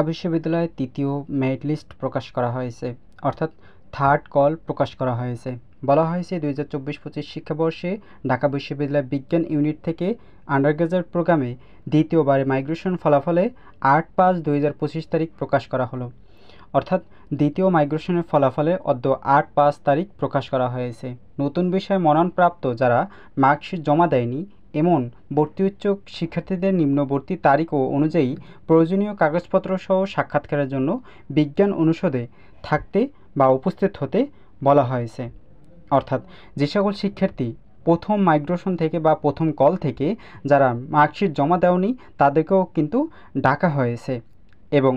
বিশ্ববিদ্যালয়ের তৃতীয় merit list প্রকাশ করা হয়েছে, অর্থাৎ থার্ড কল প্রকাশ করা হয়েছে। বলা হয়েছে 2024-25 শিক্ষাবর্ষে ঢাকা বিশ্ববিদ্যালয় বিজ্ঞান ইউনিট থেকে আন্ডারগ্রাজুয়েট প্রোগ্রামে দ্বিতীয়বারে মাইগ্রেশন ফলাফলে 8/5/2025 তারিখ প্রকাশ করা হলো। অর্থাৎ দ্বিতীয় মাইগ্রেশনের ফলাফলে অদ্য 8/5 তারিখ প্রকাশ করা হয়েছে। নতুন বিষয়ে মনোনয়নপ্রাপ্ত যারা মার্কশিট জমা দেয়নি এমন ভর্তি ইচ্ছুক শিক্ষার্থীদের নিম্নবর্তী তারিখ ও অনুযায়ী প্রয়োজনীয় কাগজপত্র সহ সাক্ষাৎকারের জন্য বিজ্ঞান অনুষদে থাকতে বা উপস্থিত হতে বলা হয়েছে। অর্থাৎ যে সকল শিক্ষার্থী প্রথম মাইগ্রেশন থেকে বা প্রথম কল থেকে যারা মার্কশিট জমা দেওনি তাদেরকেও কিন্তু ডাকা হয়েছে এবং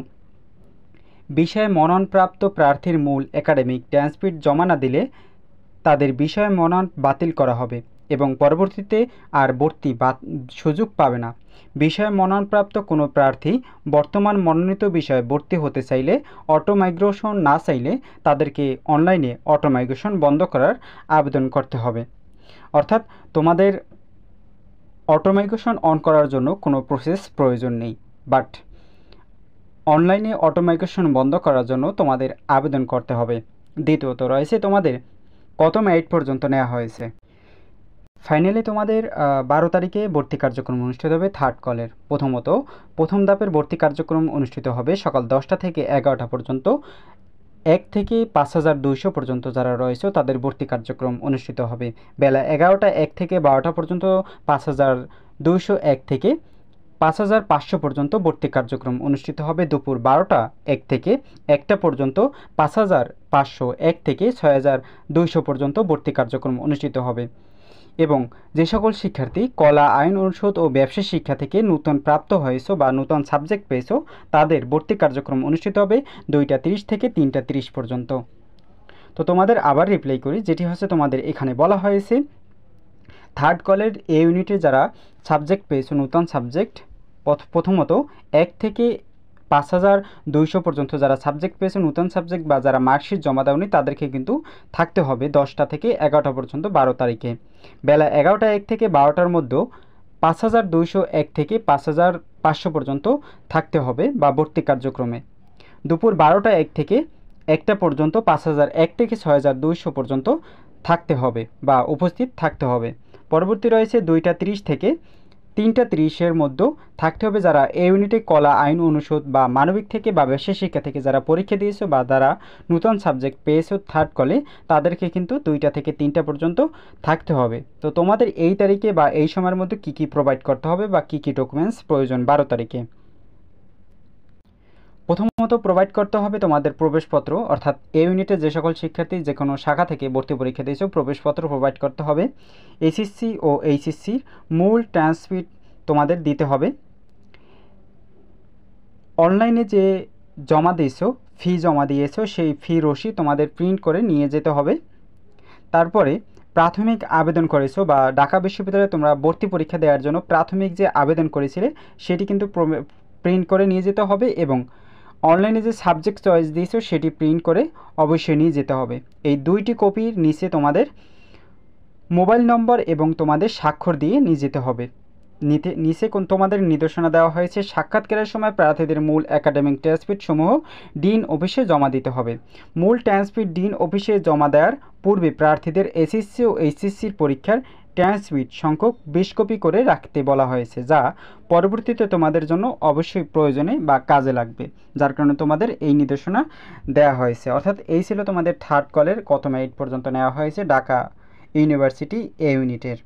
বিষয়ে মনোনয়নপ্রাপ্ত প্রার্থীর মূল একাডেমিক ট্রান্সক্রিপ্ট জমা না দিলে তাদের বিষয়ে মনোনয়ন বাতিল করা হবে এবং পরবর্তীতে আর ভর্তি সুযোগ পাবে না। বিষয়ে মনোনয়নপ্রাপ্ত কোনো প্রার্থী বর্তমান মনোনীত বিষয়ে ভর্তি হতে চাইলে অটো মাইগ্রেশন না চাইলে তাদেরকে অনলাইনে অটো মাইগ্রেশন বন্ধ করার আবেদন করতে হবে। অর্থাৎ তোমাদের অটো মাইগ্রেশন অন করার জন্য কোনো প্রসেস প্রয়োজন নেই, বাট অনলাইনে অটো মাইগ্রেশন বন্ধ করার জন্য তোমাদের আবেদন করতে হবে। দ্বিতীয়ত রয়েছে তোমাদের কত মেরিট পর্যন্ত নেওয়া হয়েছে। ফাইনালি তোমাদের 12 তারিখে ভর্তি কার্যক্রম অনুষ্ঠিত হবে থার্ড কলের। প্রথম ধাপের ভর্তি কার্যক্রম অনুষ্ঠিত হবে সকাল 10টা থেকে 11টা পর্যন্ত। 1 থেকে 5200 পর্যন্ত যারা রয়েছে তাদের ভর্তি কার্যক্রম অনুষ্ঠিত হবে। বেলা 11টা 1 থেকে 12টা পর্যন্ত 5201 থেকে 5500 পর্যন্ত ভর্তি কার্যক্রম অনুষ্ঠিত হবে। দুপুর 12টা 1 থেকে 1টা পর্যন্ত 5501 থেকে 6200 পর্যন্ত ভর্তি কার্যক্রম অনুষ্ঠিত হবে। এবং যে সকল শিক্ষার্থী কলা, আইন অনুষদ ও ব্যবসা শিক্ষা থেকে নতুন প্রাপ্ত হয়েছে বা নতুন সাবজেক্ট পেয়েছো তাদের ভর্তি কার্যক্রম অনুষ্ঠিত হবে 2টা 30 থেকে 3টা 30 পর্যন্ত। তো তোমাদের আবার রিপ্লাই করি, যেটি হচ্ছে তোমাদের এখানে বলা হয়েছে থার্ড কলের এ ইউনিটে যারা সাবজেক্ট পেয়েছো নতুন সাবজেক্ট, প্রথমত 1 থেকে 5200 পর্যন্ত যারা সাবজেক্ট পেয়েছে নতুন সাবজেক্ট বা যারা মার্কশিট জমা দেওনি তাদেরকে কিন্তু থাকতে হবে 10টা থেকে 11টা পর্যন্ত 12 তারিখে। বেলা 11টা 1 থেকে 12টার মধ্যে 5201 থেকে 5500 পর্যন্ত থাকতে হবে বা ভর্তি কার্যক্রমে। দুপুর 12টা 1 থেকে 1টা পর্যন্ত 5001 থেকে 6200 পর্যন্ত থাকতে হবে বা উপস্থিত থাকতে হবে। পরবর্তী রয়েছে 2টা 30 থেকে 3টা 30-এর মধ্যে থাকতে হবে যারা এই ইউনিটে কলা, আইন অনুষদ বা মানবিক থেকে বা ব্যবসা শিক্ষা থেকে যারা পরীক্ষা দিয়েছো বা যারা নতুন সাবজেক্ট পেয়েছো থার্ড কলে তাদেরকে কিন্তু 2টা থেকে 3টা পর্যন্ত থাকতে হবে। তো তোমাদের এই তারিখে বা এই সময়ের মধ্যে কী প্রোভাইড করতে হবে বা কী ডকুমেন্টস প্রয়োজন 12 তারিখে। প্রথমত প্রোভাইড করতে হবে তোমাদের প্রবেশপত্র, অর্থাৎ এই ইউনিটে যে সকল শিক্ষার্থী যে কোনো শাখা থেকে ভর্তি পরীক্ষা দিয়েছো প্রবেশপত্র প্রোভাইড করতে হবে। এসএসসি ও এইচএসসির মূল ট্রান্সক্রিপ্ট তোমাদের দিতে হবে। অনলাইনে যে জমা দিয়েছো ফি জমা দিয়েছো সেই ফি রসিদ তোমাদের প্রিন্ট করে নিয়ে যেতে হবে। তারপরে প্রাথমিক আবেদন করেছো বা ঢাকা বিশ্ববিদ্যালয়ে তোমরা ভর্তি পরীক্ষা দেওয়ার জন্য প্রাথমিক যে আবেদন করেছিলে সেটি কিন্তু প্রিন্ট করে নিয়ে যেতে হবে এবং অনলাইনে যে সাবজেক্ট চয়েস দিয়েছো সেটি প্রিন্ট করে অবশ্যই নিয়ে যেতে হবে। এই 2টি কপির নিচে তোমাদের মোবাইল নম্বর এবং তোমাদের স্বাক্ষর দিয়ে নিয়ে যেতে হবে। নিচে তোমাদের নির্দেশনা দেওয়া হয়েছে সাক্ষাৎকারের সময় প্রার্থীদের মূল একাডেমিক ট্রান্সক্রিপ্ট সমূহ ডিন অফিসে জমা দিতে হবে। মূল ট্রান্সক্রিপ্ট ডিন অফিসে জমা দেওয়ার পূর্বে প্রার্থীদের এসএসসি ও এইচএসসির পরীক্ষার ট্রান্সক্রিপ্ট সংখ্যক 20 কপি করে রাখতে বলা হয়েছে, যা পরবর্তীতে তোমাদের জন্য অবশ্যই প্রয়োজনে বা কাজে লাগবে, যার কারণে তোমাদের এই নির্দেশনা দেওয়া হয়েছে। অর্থাৎ এই ছিল তোমাদের থার্ড কলের কত মেরিট পর্যন্ত নেওয়া হয়েছে ঢাকা ইউনিভার্সিটি এ ইউনিটের।